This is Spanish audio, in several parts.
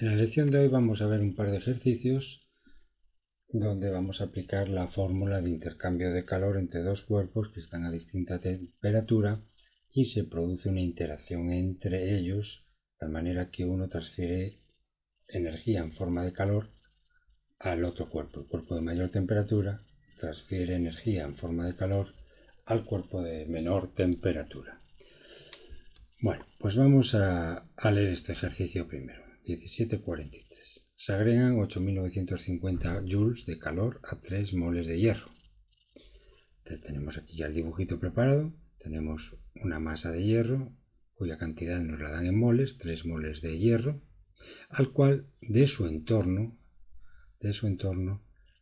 En la lección de hoy vamos a ver un par de ejercicios donde vamos a aplicar la fórmula de intercambio de calor entre dos cuerpos que están a distinta temperatura y se produce una interacción entre ellos de tal manera que uno transfiere energía en forma de calor al otro cuerpo. El cuerpo de mayor temperatura transfiere energía en forma de calor al cuerpo de menor temperatura. Bueno, pues vamos a leer este ejercicio primero. 1743. Se agregan 8.950 joules de calor a 3 moles de hierro. Entonces, tenemos aquí ya el dibujito preparado. Tenemos una masa de hierro cuya cantidad nos la dan en moles, 3 moles de hierro, al cual de su entorno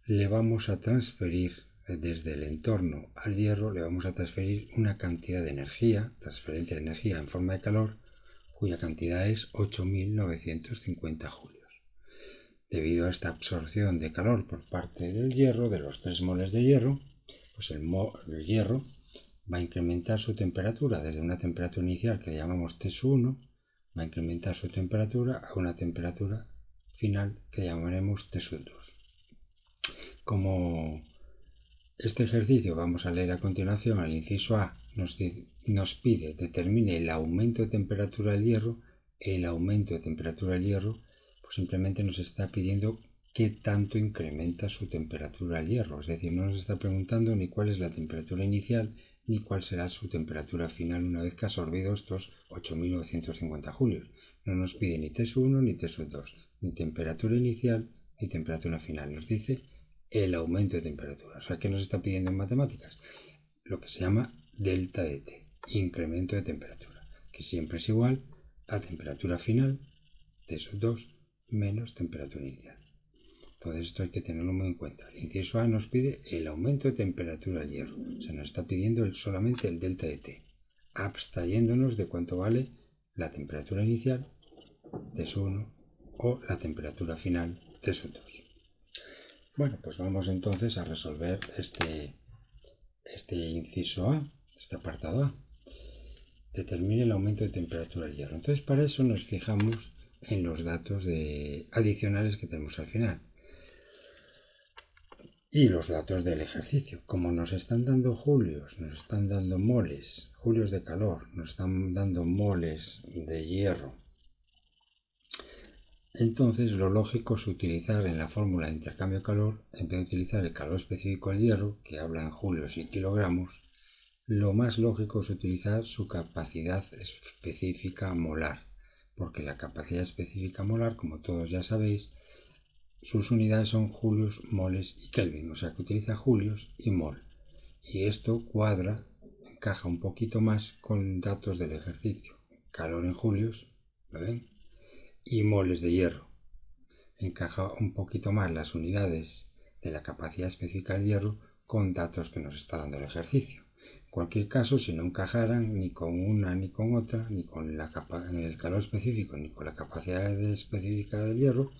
le vamos a transferir desde el entorno al hierro, le vamos a transferir una cantidad de energía, transferencia de energía en forma de calor, cuya cantidad es 8.950 julios. Debido a esta absorción de calor por parte del hierro, de los 3 moles de hierro, pues el hierro va a incrementar su temperatura desde una temperatura inicial que le llamamos T1, va a incrementar su temperatura a una temperatura final que llamaremos T2. Como este ejercicio vamos a leer a continuación, al inciso A nos pide determine el aumento de temperatura del hierro. El aumento de temperatura del hierro pues simplemente nos está pidiendo qué tanto incrementa su temperatura el hierro, es decir, no nos está preguntando ni cuál es la temperatura inicial ni cuál será su temperatura final una vez que ha absorbido estos 8.950 julios. No nos pide ni T1 ni T2, ni temperatura inicial ni temperatura final, nos dice el aumento de temperatura. O sea, ¿qué nos está pidiendo en matemáticas? Lo que se llama delta de T, incremento de temperatura, que siempre es igual a temperatura final, T2, menos temperatura inicial. Entonces esto hay que tenerlo muy en cuenta. El inciso A nos pide el aumento de temperatura del hierro. Se nos está pidiendo solamente el delta de T, abstrayéndonos de cuánto vale la temperatura inicial, T1, o la temperatura final, T2. Bueno, pues vamos entonces a resolver este inciso A, este apartado A. Determine el aumento de temperatura del hierro. Entonces, para eso nos fijamos en los datos adicionales que tenemos al final. Y los datos del ejercicio. Como nos están dando julios, nos están dando moles, julios de calor, nos están dando moles de hierro. Entonces lo lógico es utilizar en la fórmula de intercambio de calor, en vez de utilizar el calor específico del hierro, que habla en julios y kilogramos, lo más lógico es utilizar su capacidad específica molar, porque la capacidad específica molar, como todos ya sabéis, sus unidades son julios, moles y Kelvin, o sea que utiliza julios y mol. Y esto cuadra, encaja un poquito más con datos del ejercicio. Calor en julios, ¿lo ven? Y moles de hierro. Encaja un poquito más las unidades de la capacidad específica del hierro con datos que nos está dando el ejercicio. En cualquier caso, si no encajaran ni con una ni con otra, ni con el calor específico ni con la capacidad específica del hierro,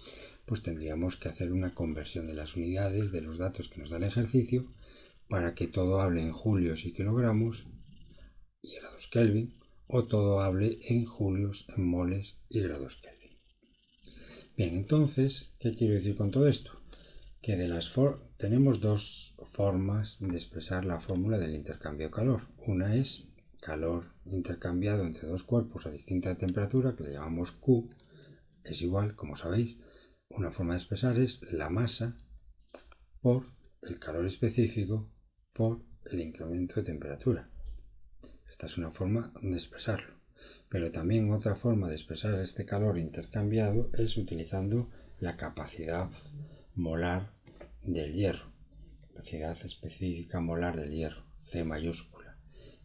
pues tendríamos que hacer una conversión de las unidades de los datos que nos da el ejercicio para que todo hable en julios y kilogramos y grados Kelvin, o todo hable en julios, en moles y grados Kelvin. Bien, entonces, ¿qué quiero decir con todo esto? Que tenemos dos formas de expresar la fórmula del intercambio de calor. Una es calor intercambiado entre dos cuerpos a distinta temperatura, que le llamamos Q, es igual, como sabéis, una forma de expresar es la masa por el calor específico por el incremento de temperatura. Esta es una forma de expresarlo. Pero también otra forma de expresar este calor intercambiado es utilizando la capacidad molar del hierro, capacidad específica molar del hierro, C mayúscula.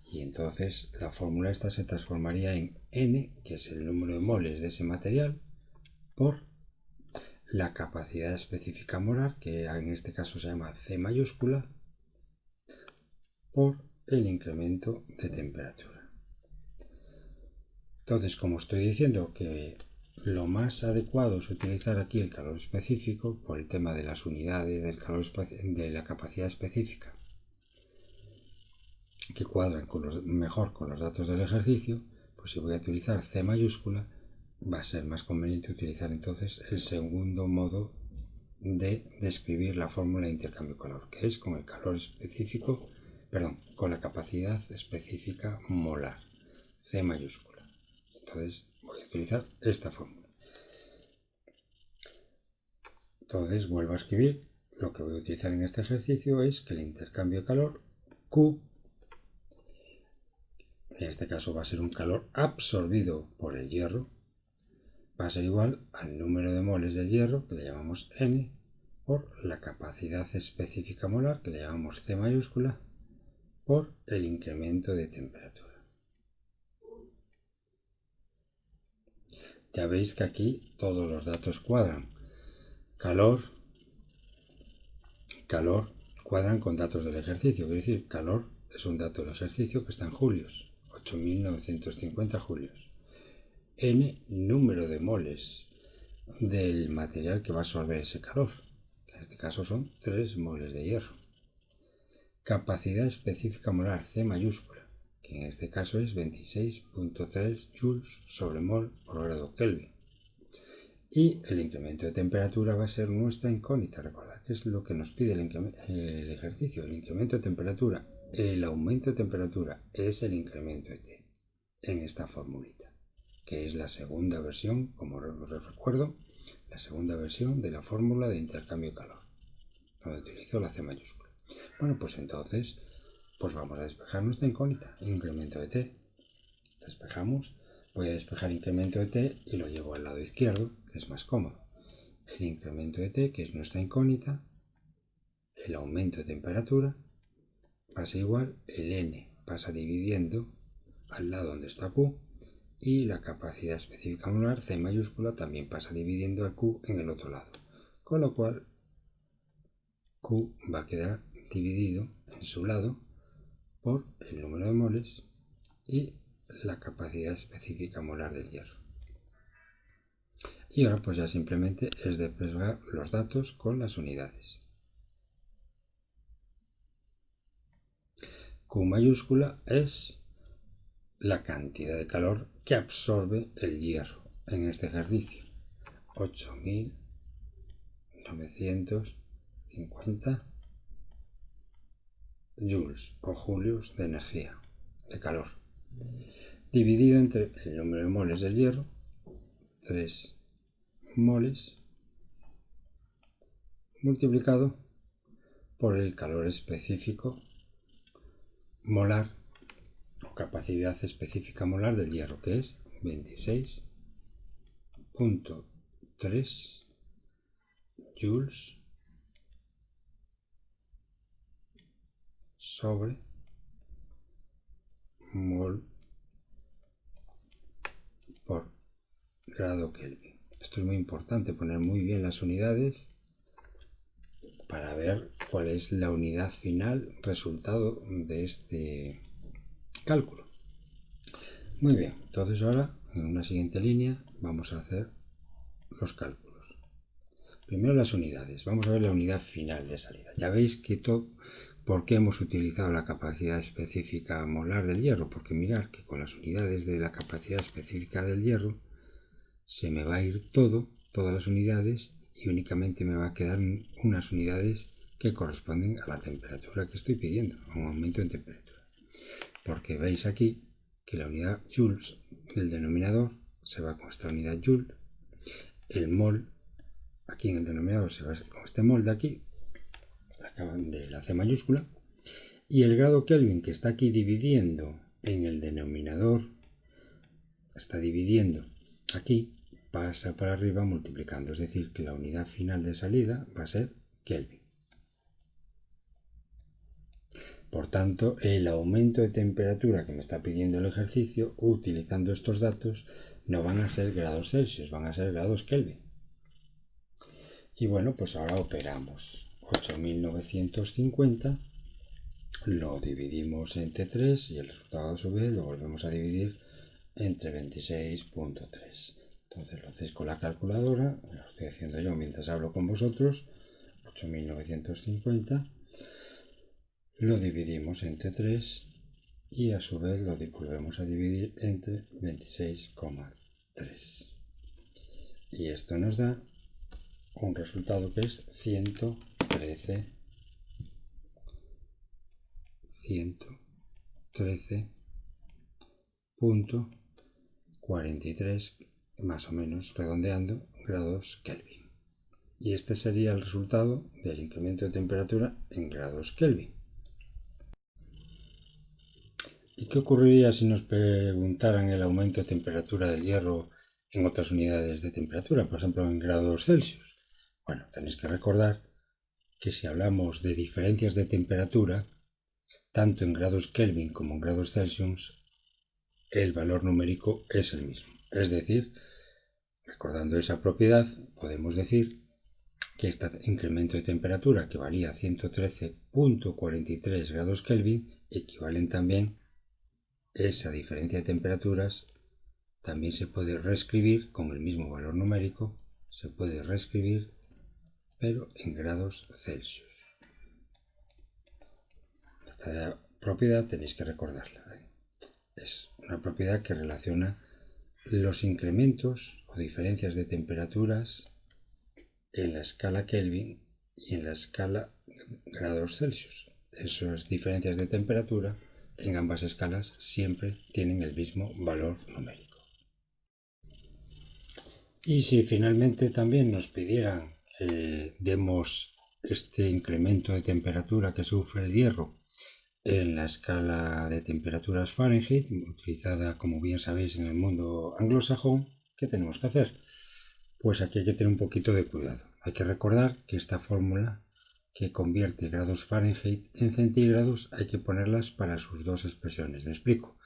Y entonces la fórmula esta se transformaría en N, que es el número de moles de ese material, por la capacidad específica molar, que en este caso se llama C mayúscula, por el incremento de temperatura. Entonces, como estoy diciendo que lo más adecuado es utilizar aquí el calor específico por el tema de las unidades del calor de la capacidad específica que cuadran mejor con los datos del ejercicio, pues si voy a utilizar C mayúscula, va a ser más conveniente utilizar entonces el segundo modo de describir la fórmula de intercambio calor, que es con el calor específico, con la capacidad específica molar, C mayúscula. Entonces voy a utilizar esta fórmula. Entonces vuelvo a escribir. Lo que voy a utilizar en este ejercicio es que el intercambio de calor Q, en este caso va a ser un calor absorbido por el hierro, va a ser igual al número de moles del hierro, que le llamamos N, por la capacidad específica molar, que le llamamos C mayúscula, por el incremento de temperatura. Ya veis que aquí todos los datos cuadran. Calor cuadran con datos del ejercicio, quiere decir, calor es un dato del ejercicio que está en julios, 8.950 julios. N, número de moles del material que va a absorber ese calor, que en este caso son 3 moles de hierro. Capacidad específica molar, C mayúscula, que en este caso es 26.3 joules sobre mol por grado Kelvin. Y el incremento de temperatura va a ser nuestra incógnita. Recordad que es lo que nos pide el ejercicio, el incremento de temperatura. El aumento de temperatura es el incremento de T en esta formulita, que es la segunda versión, como os recuerdo, la segunda versión de la fórmula de intercambio de calor, donde utilizo la C mayúscula. Bueno, pues entonces, pues vamos a despejar nuestra incógnita, incremento de T. Despejamos, voy a despejar incremento de T y lo llevo al lado izquierdo, que es más cómodo. El incremento de T, que es nuestra incógnita, el aumento de temperatura, pasa igual, el N pasa dividiendo al lado donde está Q, y la capacidad específica molar, C mayúscula, también pasa dividiendo al Q en el otro lado. Con lo cual, Q va a quedar dividido en su lado por el número de moles y la capacidad específica molar del hierro. Y ahora pues ya simplemente es desplegar los datos con las unidades. Q mayúscula es la cantidad de calor que absorbe el hierro en este ejercicio. 8.950 joules o julios de energía, de calor, dividido entre el número de moles del hierro, 3 moles, multiplicado por el calor específico molar o capacidad específica molar del hierro, que es 26.3 joules sobre mol por grado Kelvin. Esto es muy importante, poner muy bien las unidades para ver cuál es la unidad final resultado de este cálculo. Muy bien, entonces ahora en una siguiente línea vamos a hacer los cálculos. Primero las unidades, vamos a ver la unidad final de salida. Ya veis que ¿por qué hemos utilizado la capacidad específica molar del hierro? Porque mirad que con las unidades de la capacidad específica del hierro se me va a ir todas las unidades, y únicamente me va a quedar unas unidades que corresponden a la temperatura que estoy pidiendo, a un aumento en temperatura. Porque veis aquí que la unidad joules del denominador se va con esta unidad joule, el mol aquí en el denominador se va con este mol de aquí, de la C mayúscula, y el grado Kelvin que está aquí dividiendo en el denominador, está dividiendo aquí, pasa para arriba multiplicando, es decir, que la unidad final de salida va a ser Kelvin. Por tanto, el aumento de temperatura que me está pidiendo el ejercicio, utilizando estos datos, no van a ser grados Celsius, van a ser grados Kelvin. Y bueno, pues ahora operamos. 8.950 lo dividimos entre 3 y el resultado a su vez lo volvemos a dividir entre 26.3. Entonces lo hacéis con la calculadora, lo estoy haciendo yo mientras hablo con vosotros. 8.950 lo dividimos entre 3 y a su vez lo volvemos a dividir entre 26,3. Y esto nos da un resultado que es 113.43 más o menos, redondeando, grados Kelvin. Y este sería el resultado del incremento de temperatura en grados Kelvin. ¿Y qué ocurriría si nos preguntaran el aumento de temperatura del hierro en otras unidades de temperatura, por ejemplo en grados Celsius? Bueno, tenéis que recordar que si hablamos de diferencias de temperatura, tanto en grados Kelvin como en grados Celsius, el valor numérico es el mismo. Es decir, recordando esa propiedad, podemos decir que este incremento de temperatura, que varía 113.43 grados Kelvin, equivalen también esa diferencia de temperaturas. También se puede reescribir con el mismo valor numérico, se puede reescribir, pero en grados Celsius. Esta propiedad tenéis que recordarla. Es una propiedad que relaciona los incrementos o diferencias de temperaturas en la escala Kelvin y en la escala grados Celsius. Esas diferencias de temperatura en ambas escalas siempre tienen el mismo valor numérico. Y si finalmente también nos pidieran que demos este incremento de temperatura que sufre el hierro en la escala de temperaturas Fahrenheit, utilizada como bien sabéis en el mundo anglosajón, ¿qué tenemos que hacer? Pues aquí hay que tener un poquito de cuidado. Hay que recordar que esta fórmula que convierte grados Fahrenheit en centígrados hay que ponerlas para sus dos expresiones. Me explico.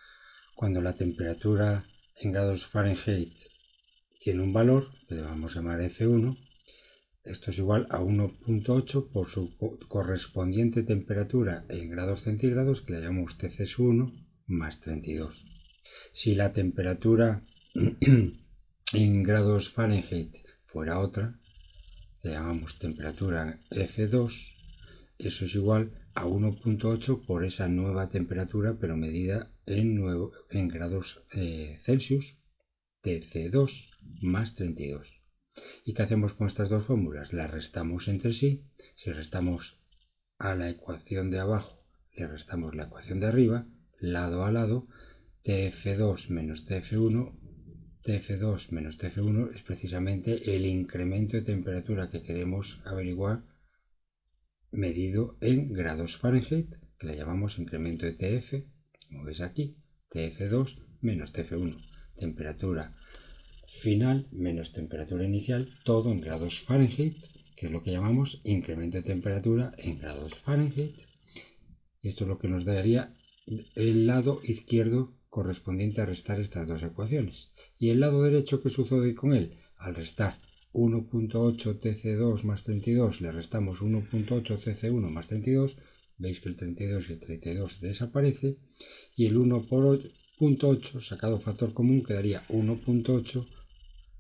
Cuando la temperatura en grados Fahrenheit tiene un valor que le vamos a llamar F1, esto es igual a 1.8 por su correspondiente temperatura en grados centígrados, que le llamamos Tc1 más 32. Si la temperatura en grados Fahrenheit fuera otra, le llamamos temperatura F2, eso es igual a 1.8 por esa nueva temperatura, pero medida en grados Celsius, Tc2 más 32. ¿Y qué hacemos con estas dos fórmulas? Las restamos entre sí. Si restamos a la ecuación de abajo, le restamos la ecuación de arriba, lado a lado, Tf2 menos Tf1, Tf2 menos Tf1 es precisamente el incremento de temperatura que queremos averiguar medido en grados Fahrenheit, que le llamamos incremento de Tf, como veis aquí, Tf2 menos Tf1, temperatura final menos temperatura inicial, todo en grados Fahrenheit, que es lo que llamamos incremento de temperatura en grados Fahrenheit. Y esto es lo que nos daría el lado izquierdo correspondiente a restar estas dos ecuaciones. Y el lado derecho, ¿qué sucede con él? Al restar 1.8 Tc2 más 32 le restamos 1.8 Tc1 más 32, veis que el 32 y el 32 desaparece, y el 1 por 0.8 sacado factor común quedaría 1.8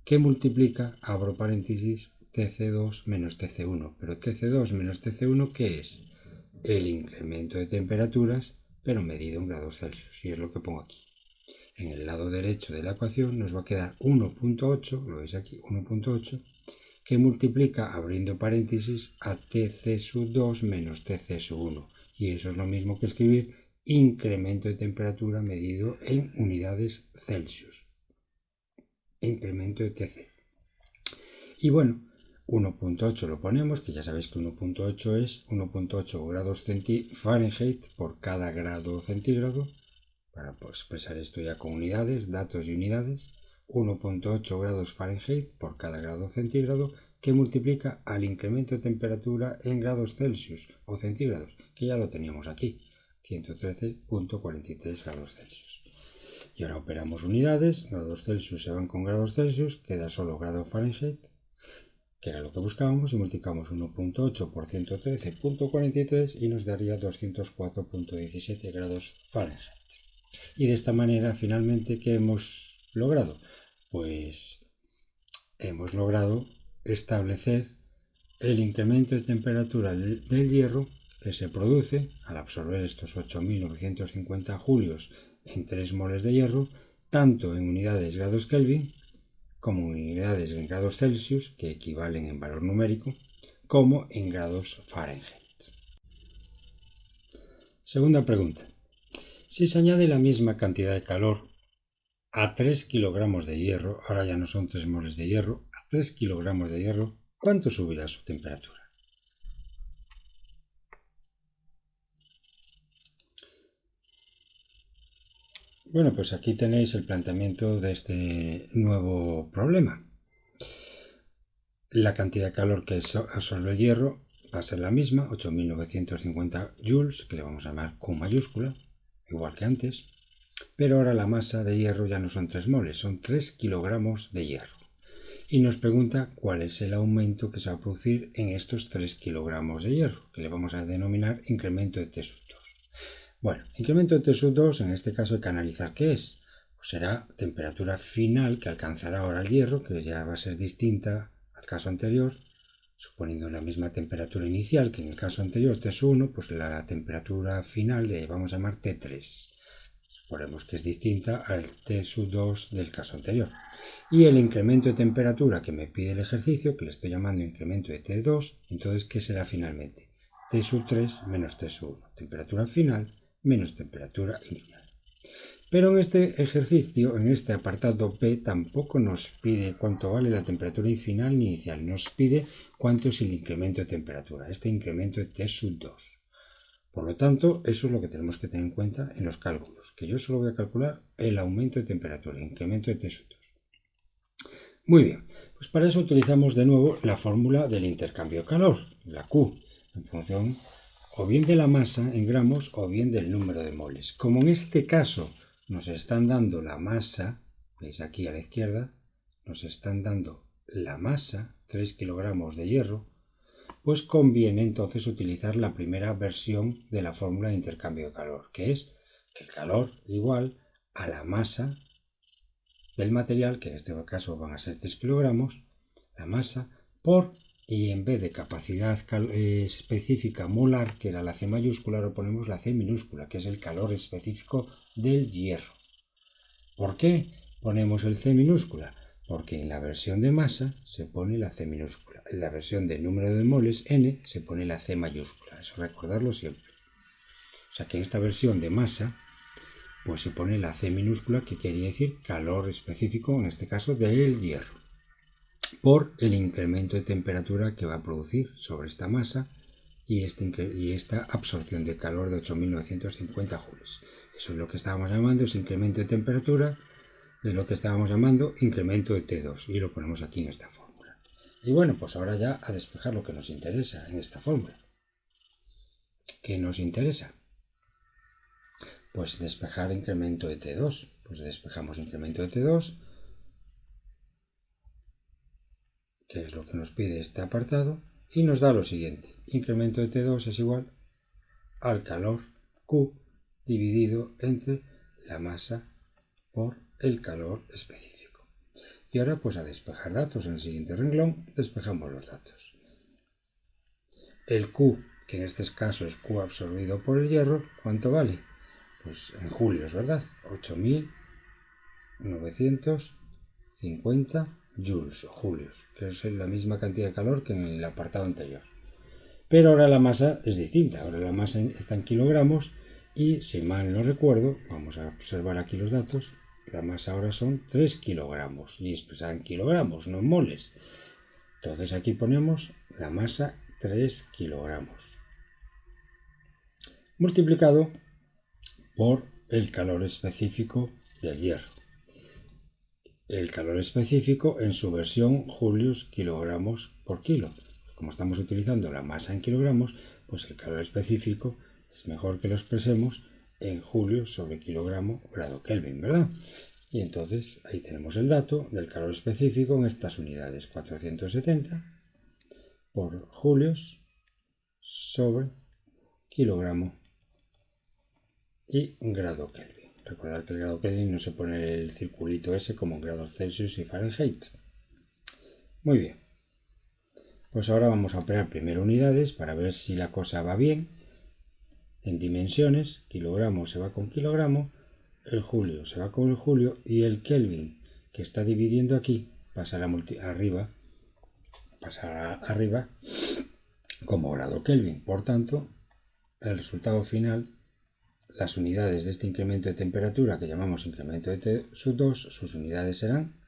que multiplica, abro paréntesis, Tc2 menos Tc1. Pero Tc2 menos Tc1, ¿qué es? El incremento de temperaturas, pero medido en grados Celsius, y es lo que pongo aquí. En el lado derecho de la ecuación nos va a quedar 1.8, lo veis aquí, 1.8, que multiplica, abriendo paréntesis, a Tc2 menos Tc1. Y eso es lo mismo que escribir incremento de temperatura medido en unidades Celsius. Incremento de Tc. Y bueno, 1.8 lo ponemos, que ya sabéis que 1.8 es 1.8 grados Fahrenheit por cada grado centígrado. Para expresar esto ya con unidades, datos y unidades, 1.8 grados Fahrenheit por cada grado centígrado, que multiplica al incremento de temperatura en grados Celsius o centígrados, que ya lo teníamos aquí, 113.43 grados Celsius. Y ahora operamos unidades, grados Celsius se van con grados Celsius, queda solo grado Fahrenheit, que era lo que buscábamos, y multiplicamos 1.8 por 113.43 y nos daría 204.17 grados Fahrenheit. Y de esta manera, finalmente, ¿qué hemos logrado? Pues hemos logrado establecer el incremento de temperatura del hierro que se produce al absorber estos 8.950 julios en 3 moles de hierro, tanto en unidades grados Kelvin como en unidades en grados Celsius, que equivalen en valor numérico, como en grados Fahrenheit. Segunda pregunta. Si se añade la misma cantidad de calor a 3 kilogramos de hierro, ahora ya no son 3 moles de hierro, a 3 kilogramos de hierro, ¿cuánto subirá su temperatura? Bueno, pues aquí tenéis el planteamiento de este nuevo problema. La cantidad de calor que absorbe el hierro va a ser la misma, 8.950 joules, que le vamos a llamar Q mayúscula, igual que antes, pero ahora la masa de hierro ya no son 3 moles, son 3 kilogramos de hierro. Y nos pregunta cuál es el aumento que se va a producir en estos 3 kilogramos de hierro, que le vamos a denominar incremento de T sub 2. Bueno, incremento de T sub 2, en este caso hay que analizar qué es. Pues será temperatura final que alcanzará ahora el hierro, que ya va a ser distinta al caso anterior, suponiendo la misma temperatura inicial que en el caso anterior, T sub 1, pues la temperatura final le vamos a llamar T3. Suponemos que es distinta al T sub 2 del caso anterior. Y el incremento de temperatura que me pide el ejercicio, que le estoy llamando incremento de T2, entonces, ¿qué será finalmente? T sub 3 menos T sub 1. Temperatura final menos temperatura inicial. Pero en este ejercicio, en este apartado B, tampoco nos pide cuánto vale la temperatura final ni inicial. Nos pide cuánto es el incremento de temperatura, este incremento de T sub 2. Por lo tanto, eso es lo que tenemos que tener en cuenta en los cálculos, que yo solo voy a calcular el aumento de temperatura, el incremento de T sub 2. Muy bien, pues para eso utilizamos de nuevo la fórmula del intercambio de calor, la Q, en función o bien de la masa en gramos o bien del número de moles. Como en este caso nos están dando la masa, veis aquí a la izquierda, nos están dando la masa, 3 kilogramos de hierro, pues conviene entonces utilizar la primera versión de la fórmula de intercambio de calor, que es que el calor igual a la masa del material, que en este caso van a ser 3 kilogramos, la masa por, y en vez de capacidad específica molar, que era la C mayúscula, ahora ponemos la C minúscula, que es el calor específico del hierro. ¿Por qué ponemos el C minúscula? Porque en la versión de masa se pone la C minúscula, en la versión de número de moles, N, se pone la C mayúscula, eso recordarlo siempre. O sea que en esta versión de masa pues se pone la C minúscula, que quería decir calor específico, en este caso del hierro, por el incremento de temperatura que va a producir sobre esta masa y esta absorción de calor de 8.950 joules. Eso es lo que estábamos llamando, ese incremento de temperatura, es lo que estábamos llamando incremento de T2, y lo ponemos aquí en esta fórmula. Y bueno, pues ahora ya a despejar lo que nos interesa en esta fórmula. ¿Qué nos interesa? Pues despejar incremento de T2. Pues despejamos incremento de T2, que es lo que nos pide este apartado, y nos da lo siguiente. Incremento de T2 es igual al calor Q dividido entre la masa por el calor específico. Y ahora pues a despejar datos en el siguiente renglón, despejamos los datos. El Q, que en este caso es Q absorbido por el hierro, ¿cuánto vale? Pues en julios, ¿verdad? 8.950 joules o julios, que es la misma cantidad de calor que en el apartado anterior. Pero ahora la masa es distinta, ahora la masa está en kilogramos y, si mal no recuerdo, vamos a observar aquí los datos, la masa ahora son 3 kilogramos y expresada en kilogramos, no en moles. Entonces aquí ponemos la masa 3 kilogramos multiplicado por el calor específico del hierro. El calor específico en su versión julios kilogramos por kilo. Como estamos utilizando la masa en kilogramos, pues el calor específico es mejor que lo expresemos en julios sobre kilogramo grado Kelvin, ¿verdad? Y entonces ahí tenemos el dato del calor específico en estas unidades, 470 por julios sobre kilogramo y grado Kelvin. Recordad que el grado Kelvin no se pone el circulito ese como en grados Celsius y Fahrenheit. Muy bien. Pues ahora vamos a operar primero unidades para ver si la cosa va bien. En dimensiones, kilogramo se va con kilogramo, el julio se va con el julio y el Kelvin que está dividiendo aquí pasará arriba como grado Kelvin. Por tanto, el resultado final, las unidades de este incremento de temperatura que llamamos incremento de T sub 2, sus unidades serán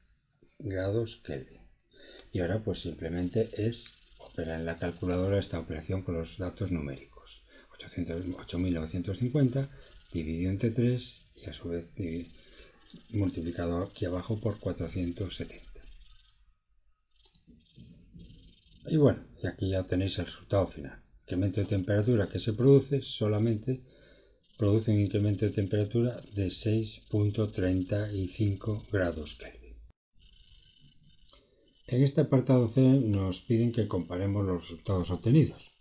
grados Kelvin. Y ahora pues simplemente es operar en la calculadora esta operación con los datos numéricos. 8.950 dividido entre 3 y a su vez multiplicado aquí abajo por 470. Y bueno, y aquí ya tenéis el resultado final. El incremento de temperatura que se produce solamente produce un incremento de temperatura de 6.35 grados Kelvin. En este apartado C nos piden que comparemos los resultados obtenidos.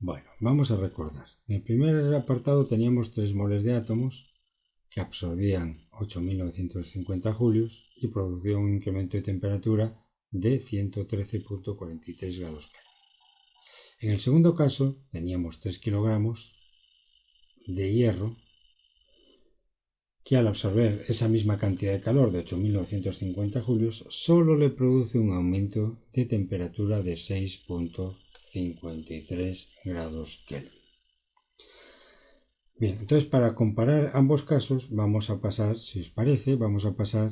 Bueno, vamos a recordar. En el primer apartado teníamos 3 moles de átomos que absorbían 8.950 julios y producían un incremento de temperatura de 113.43 grados Kelvin. En el segundo caso teníamos 3 kilogramos de hierro que al absorber esa misma cantidad de calor de 8.950 julios solo le produce un aumento de temperatura de 6.53 grados Kelvin. Bien, entonces para comparar ambos casos vamos a pasar, si os parece, vamos a pasar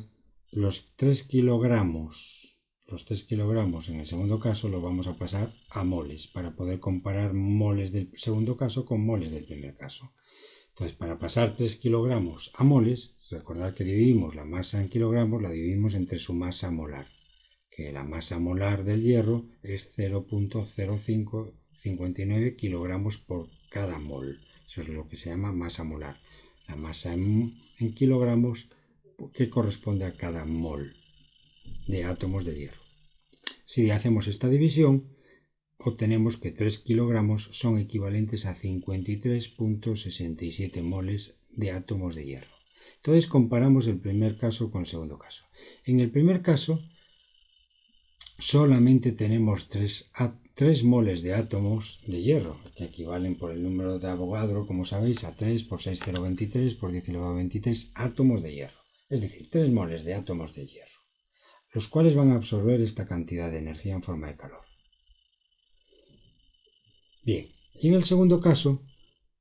los 3 kilogramos. Los 3 kilogramos en el segundo caso lo vamos a pasar a moles para poder comparar moles del segundo caso con moles del primer caso. Entonces, para pasar 3 kilogramos a moles, recordad que dividimos la masa en kilogramos, la dividimos entre su masa molar, que la masa molar del hierro es 0.0559 kilogramos por cada mol. Eso es lo que se llama masa molar. La masa en kilogramos que corresponde a cada mol de átomos de hierro. Si hacemos esta división, obtenemos que 3 kilogramos son equivalentes a 53.67 moles de átomos de hierro. Entonces comparamos el primer caso con el segundo caso. En el primer caso solamente tenemos 3 moles de átomos de hierro, que equivalen por el número de Avogadro, como sabéis, a 3 por 6,023 por 10 elevado a 23 átomos de hierro. Es decir, 3 moles de átomos de hierro, los cuales van a absorber esta cantidad de energía en forma de calor. Bien, y en el segundo caso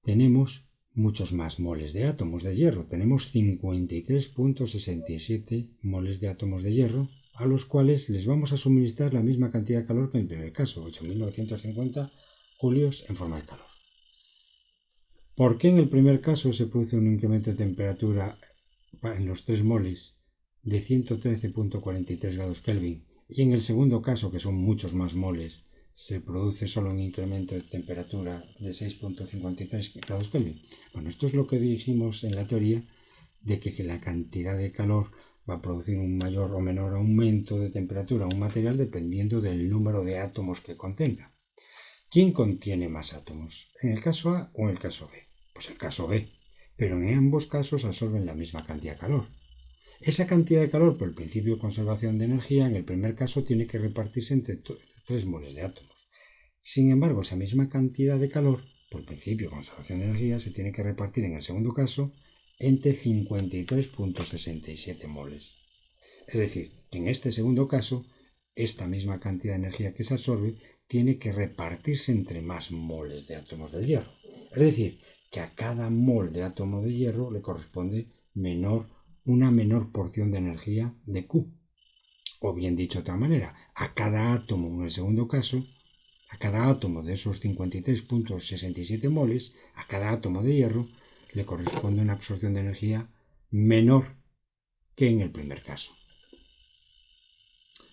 tenemos muchos más moles de átomos de hierro. Tenemos 53.67 moles de átomos de hierro, a los cuales les vamos a suministrar la misma cantidad de calor que en el primer caso, 8.950 julios en forma de calor. ¿Por qué en el primer caso se produce un incremento de temperatura en los 3 moles de 113.43 grados Kelvin y en el segundo caso, que son muchos más moles, se produce solo un incremento de temperatura de 6.53 grados Kelvin? Bueno, esto es lo que dijimos en la teoría de que la cantidad de calor va a producir un mayor o menor aumento de temperatura a un material dependiendo del número de átomos que contenga. ¿Quién contiene más átomos? ¿En el caso A o en el caso B? Pues el caso B, pero en ambos casos absorben la misma cantidad de calor. Esa cantidad de calor, por el principio de conservación de energía, en el primer caso tiene que repartirse entre 3 moles de átomos. Sin embargo, esa misma cantidad de calor, por el principio de conservación de energía, se tiene que repartir en el segundo caso entre 53.67 moles. Es decir, que en este segundo caso, esta misma cantidad de energía que se absorbe tiene que repartirse entre más moles de átomos del hierro. Es decir, que a cada mol de átomo de hierro le corresponde una menor porción de energía de Q. O bien dicho de otra manera, a cada átomo en el segundo caso, a cada átomo de esos 53.67 moles, a cada átomo de hierro, le corresponde una absorción de energía menor que en el primer caso.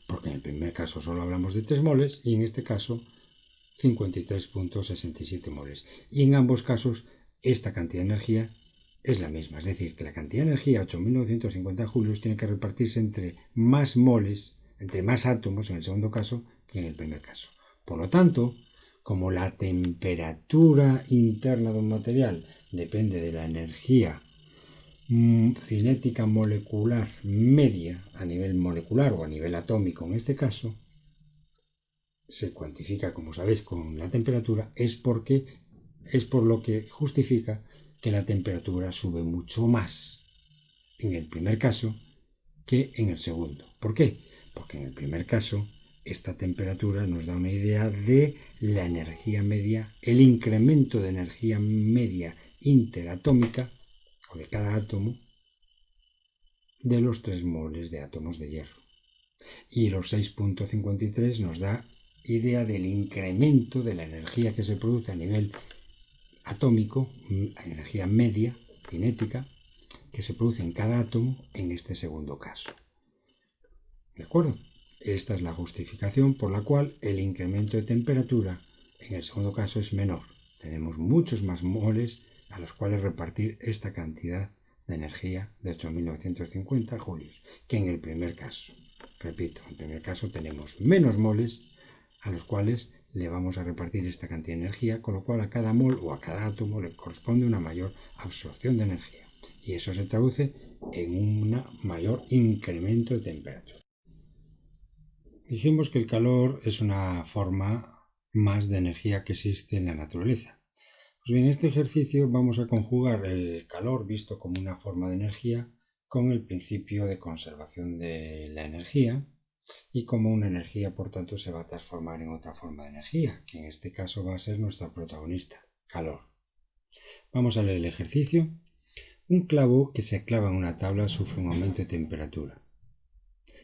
Porque en el primer caso solo hablamos de 3 moles y en este caso 53.67 moles. Y en ambos casos esta cantidad de energía es la misma. Es decir, que la cantidad de energía, 8.950 julios, tiene que repartirse entre más moles, entre más átomos en el segundo caso que en el primer caso. Por lo tanto, como la temperatura interna de un material depende de la energía cinética molecular media a nivel molecular o a nivel atómico en este caso, se cuantifica, como sabéis, con la temperatura, es por lo que justifica que la temperatura sube mucho más en el primer caso que en el segundo. ¿Por qué? Porque en el primer caso, esta temperatura nos da una idea de la energía media, el incremento de energía media interatómica, o de cada átomo, de los 3 moles de átomos de hierro. Y los 6.53 nos da idea del incremento de la energía que se produce a nivel atómico, energía media, cinética, que se produce en cada átomo en este segundo caso. ¿De acuerdo? Esta es la justificación por la cual el incremento de temperatura en el segundo caso es menor. Tenemos muchos más moles a los cuales repartir esta cantidad de energía de 8.950 julios que en el primer caso. Repito, en el primer caso tenemos menos moles a los cuales le vamos a repartir esta cantidad de energía, con lo cual a cada mol o a cada átomo le corresponde una mayor absorción de energía. Y eso se traduce en un mayor incremento de temperatura. Dijimos que el calor es una forma más de energía que existe en la naturaleza. Pues bien, en este ejercicio vamos a conjugar el calor visto como una forma de energía con el principio de conservación de la energía y cómo una energía, por tanto, se va a transformar en otra forma de energía, que en este caso va a ser nuestra protagonista, calor. Vamos a leer el ejercicio. Un clavo que se clava en una tabla sufre un aumento de temperatura.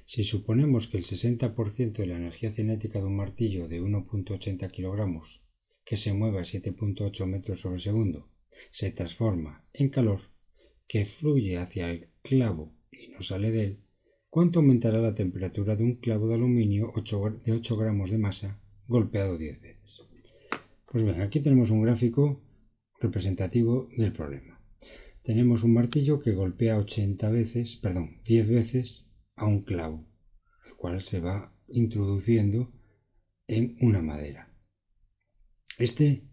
Si suponemos que el 60% de la energía cinética de un martillo de 1.80 kilogramos que se mueve a 7.8 metros sobre segundo se transforma en calor que fluye hacia el clavo y no sale de él, ¿cuánto aumentará la temperatura de un clavo de aluminio de 8 gramos de masa golpeado 10 veces? Pues bien, aquí tenemos un gráfico representativo del problema. Tenemos un martillo que golpea 10 veces a un clavo, el cual se va introduciendo en una madera. Este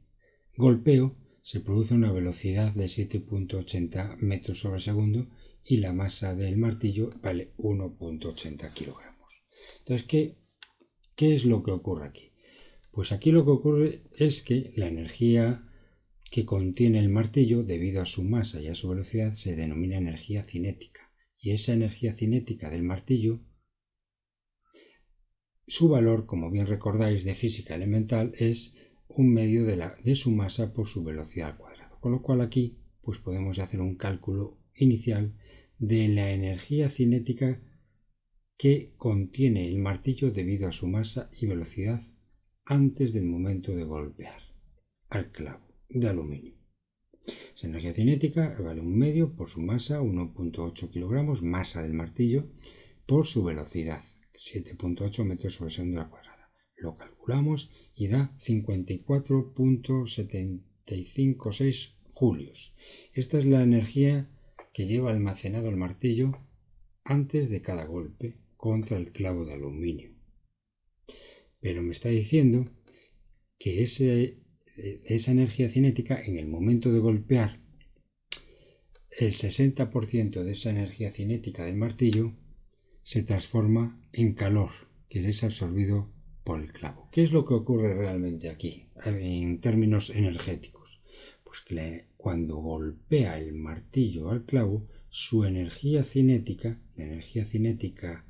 golpeo se produce a una velocidad de 7.80 metros sobre segundo y la masa del martillo vale 1.80 kilogramos. Entonces, ¿qué es lo que ocurre aquí? Pues aquí lo que ocurre es que la energía que contiene el martillo, debido a su masa y a su velocidad, se denomina energía cinética. Y esa energía cinética del martillo, su valor, como bien recordáis de física elemental, es un medio de su masa por su velocidad al cuadrado. Con lo cual aquí pues podemos hacer un cálculo inicial de la energía cinética que contiene el martillo debido a su masa y velocidad antes del momento de golpear al clavo de aluminio. Esa energía cinética vale un medio por su masa, 1.8 kilogramos, masa del martillo, por su velocidad, 7.8 metros sobre segundo a la cuadrada. Lo calculamos y da 54.756 julios. Esta es la energía que lleva almacenado el martillo antes de cada golpe contra el clavo de aluminio. Pero me está diciendo que esa energía cinética, en el momento de golpear, el 60% de esa energía cinética del martillo se transforma en calor, que es absorbido por el clavo. ¿Qué es lo que ocurre realmente aquí, en términos energéticos? Pues que cuando golpea el martillo al clavo, su energía cinética, la energía cinética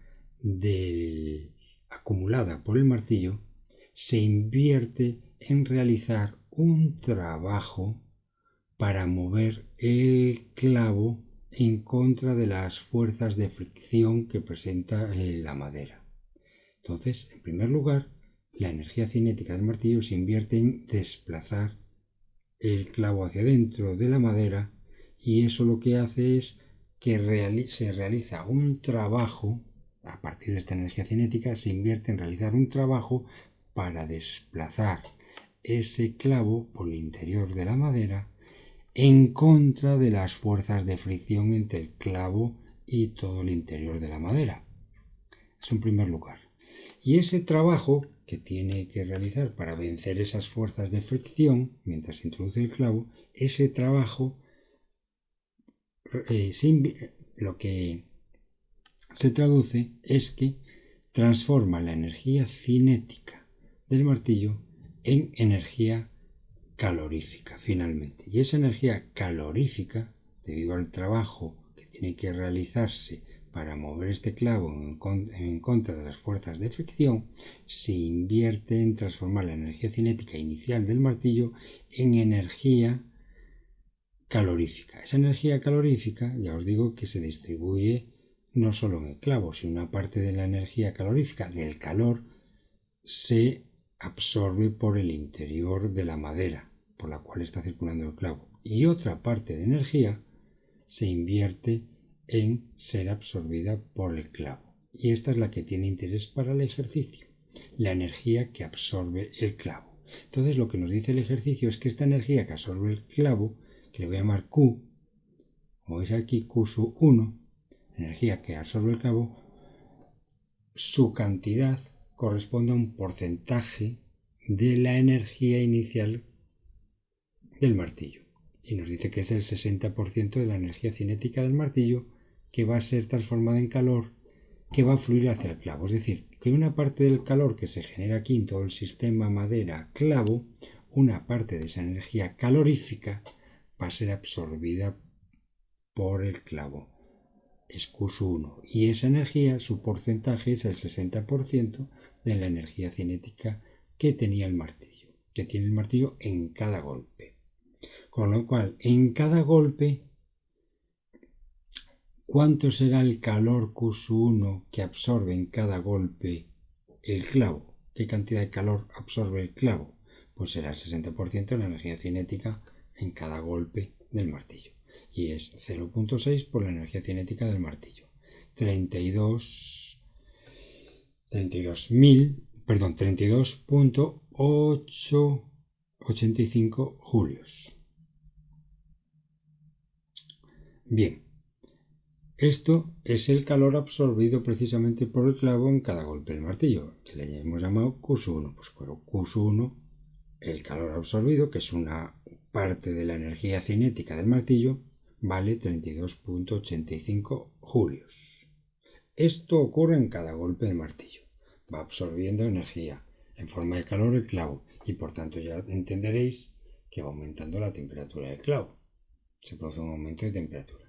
acumulada por el martillo, se invierte en realizar un trabajo para mover el clavo en contra de las fuerzas de fricción que presenta la madera. Entonces, en primer lugar, la energía cinética del martillo se invierte en desplazar el clavo hacia dentro de la madera, y eso lo que hace es que se realiza un trabajo. A partir de esta energía cinética se invierte en realizar un trabajo para desplazar ese clavo por el interior de la madera en contra de las fuerzas de fricción entre el clavo y todo el interior de la madera. Eso en primer lugar. Y ese trabajo que tiene que realizar para vencer esas fuerzas de fricción mientras se introduce el clavo, ese trabajo lo que se traduce es que transforma la energía cinética del martillo en energía calorífica finalmente. Y esa energía calorífica, debido al trabajo que tiene que realizarse para mover este clavo en contra de las fuerzas de fricción, se invierte en transformar la energía cinética inicial del martillo en energía calorífica. Esa energía calorífica, ya os digo que se distribuye no solo en el clavo, sino una parte de la energía calorífica del calor se absorbe por el interior de la madera por la cual está circulando el clavo, y otra parte de energía se invierte en ser absorbida por el clavo, y esta es la que tiene interés para el ejercicio, la energía que absorbe el clavo. Entonces lo que nos dice el ejercicio es que esta energía que absorbe el clavo, que le voy a llamar Q, como veis aquí, Q sub 1, energía que absorbe el clavo, su cantidad corresponde a un porcentaje de la energía inicial del martillo. Y nos dice que es el 60% de la energía cinética del martillo que va a ser transformada en calor que va a fluir hacia el clavo. Es decir, que una parte del calor que se genera aquí en todo el sistema madera-clavo, una parte de esa energía calorífica va a ser absorbida por el clavo. Es Q1. Y esa energía, su porcentaje es el 60% de la energía cinética que tenía el martillo, que tiene el martillo en cada golpe. Con lo cual, en cada golpe, ¿cuánto será el calor Q1 que absorbe en cada golpe el clavo? ¿Qué cantidad de calor absorbe el clavo? Pues será el 60% de la energía cinética en cada golpe del martillo. Y es 0.6 por la energía cinética del martillo. 32.885 julios. Bien, esto es el calor absorbido precisamente por el clavo en cada golpe del martillo, que le hemos llamado Q1. Pues bueno, Q1, el calor absorbido, que es una parte de la energía cinética del martillo, vale 32.85 julios. Esto ocurre en cada golpe del martillo. Va absorbiendo energía en forma de calor el clavo y por tanto ya entenderéis que va aumentando la temperatura del clavo. Se produce un aumento de temperatura.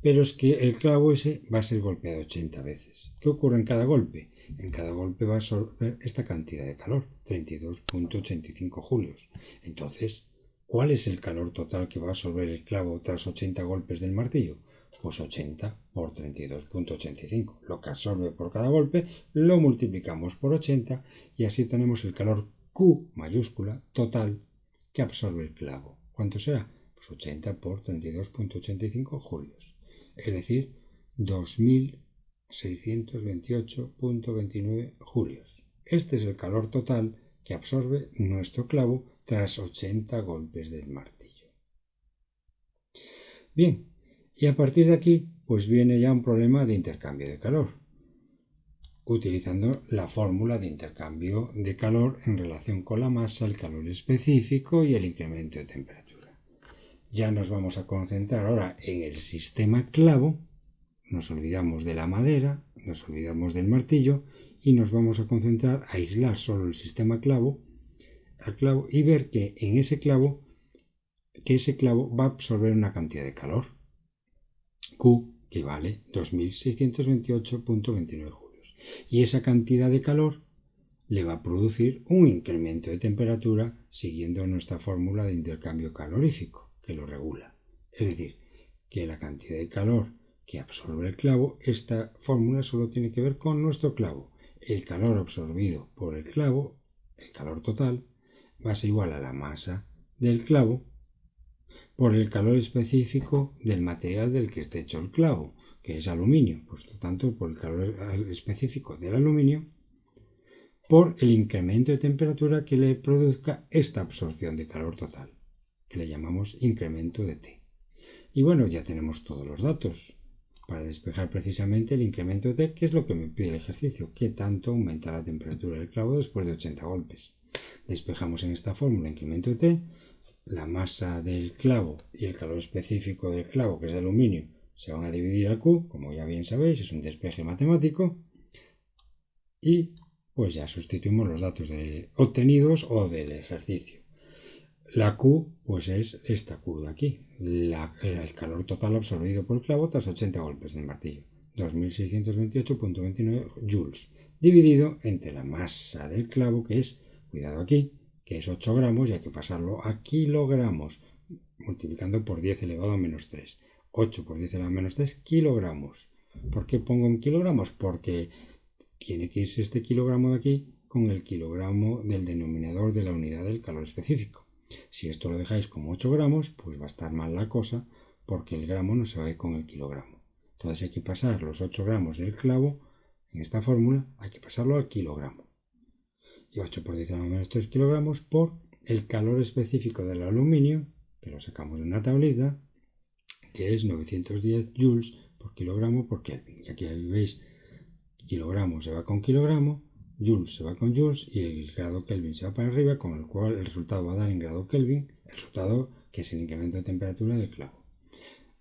Pero es que el clavo ese va a ser golpeado 80 veces. ¿Qué ocurre en cada golpe? En cada golpe va a absorber esta cantidad de calor, 32.85 julios. Entonces, ¿cuál es el calor total que va a absorber el clavo tras 80 golpes del martillo? Pues 80 por 32.85. Lo que absorbe por cada golpe lo multiplicamos por 80 y así tenemos el calor Q mayúscula total que absorbe el clavo. ¿Cuánto será? Pues 80 por 32.85 julios. Es decir, 2.628.29 julios. Este es el calor total que absorbe nuestro clavo tras 80 golpes del martillo. Bien, y a partir de aquí, pues viene ya un problema de intercambio de calor, utilizando la fórmula de intercambio de calor en relación con la masa, el calor específico y el incremento de temperatura. Ya nos vamos a concentrar ahora en el sistema clavo, nos olvidamos de la madera, nos olvidamos del martillo y nos vamos a concentrar a aislar solo el sistema clavo, al clavo, y ver que en ese clavo, va a absorber una cantidad de calor, Q, que vale 2.628.29 julios. Y esa cantidad de calor le va a producir un incremento de temperatura siguiendo nuestra fórmula de intercambio calorífico, que lo regula. Es decir, que la cantidad de calor que absorbe el clavo, esta fórmula solo tiene que ver con nuestro clavo. El calor absorbido por el clavo, el calor total, va a ser igual a la masa del clavo por el calor específico del material del que esté hecho el clavo, que es aluminio. Por lo tanto, por el calor específico del aluminio, por el incremento de temperatura que le produzca esta absorción de calor total, que le llamamos incremento de T. Y bueno, ya tenemos todos los datos para despejar precisamente el incremento de T, que es lo que me pide el ejercicio, qué tanto aumenta la temperatura del clavo después de 80 golpes. Despejamos en esta fórmula incremento de T, la masa del clavo y el calor específico del clavo, que es de aluminio, se van a dividir a Q, como ya bien sabéis, es un despeje matemático, y pues ya sustituimos los datos obtenidos o del ejercicio. La Q, pues es esta Q de aquí, el calor total absorbido por el clavo tras 80 golpes del martillo, 2628,29 joules, dividido entre la masa del clavo, que es, cuidado aquí, que es 8 gramos, y hay que pasarlo a kilogramos, multiplicando por 10 elevado a menos 3. 8 por 10 elevado a menos 3 kilogramos. ¿Por qué pongo en kilogramos? Porque tiene que irse este kilogramo de aquí con el kilogramo del denominador de la unidad del calor específico. Si esto lo dejáis como 8 gramos, pues va a estar mal la cosa, porque el gramo no se va a ir con el kilogramo. Entonces hay que pasar los 8 gramos del clavo, en esta fórmula, hay que pasarlo al kilogramo. Y 8 por 10 a la menos 3 kilogramos por el calor específico del aluminio, que lo sacamos de una tablita, que es 910 joules por kilogramo por Kelvin. Y aquí veis, kilogramo se va con kilogramo, joules se va con joules y el grado Kelvin se va para arriba, con el cual el resultado va a dar en grado Kelvin, el resultado que es el incremento de temperatura del clavo.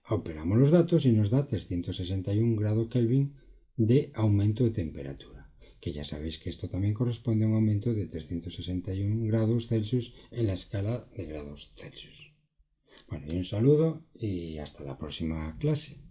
Operamos los datos y nos da 361 grados Kelvin de aumento de temperatura, que ya sabéis que esto también corresponde a un aumento de 361 grados Celsius en la escala de grados Celsius. Bueno, y un saludo y hasta la próxima clase.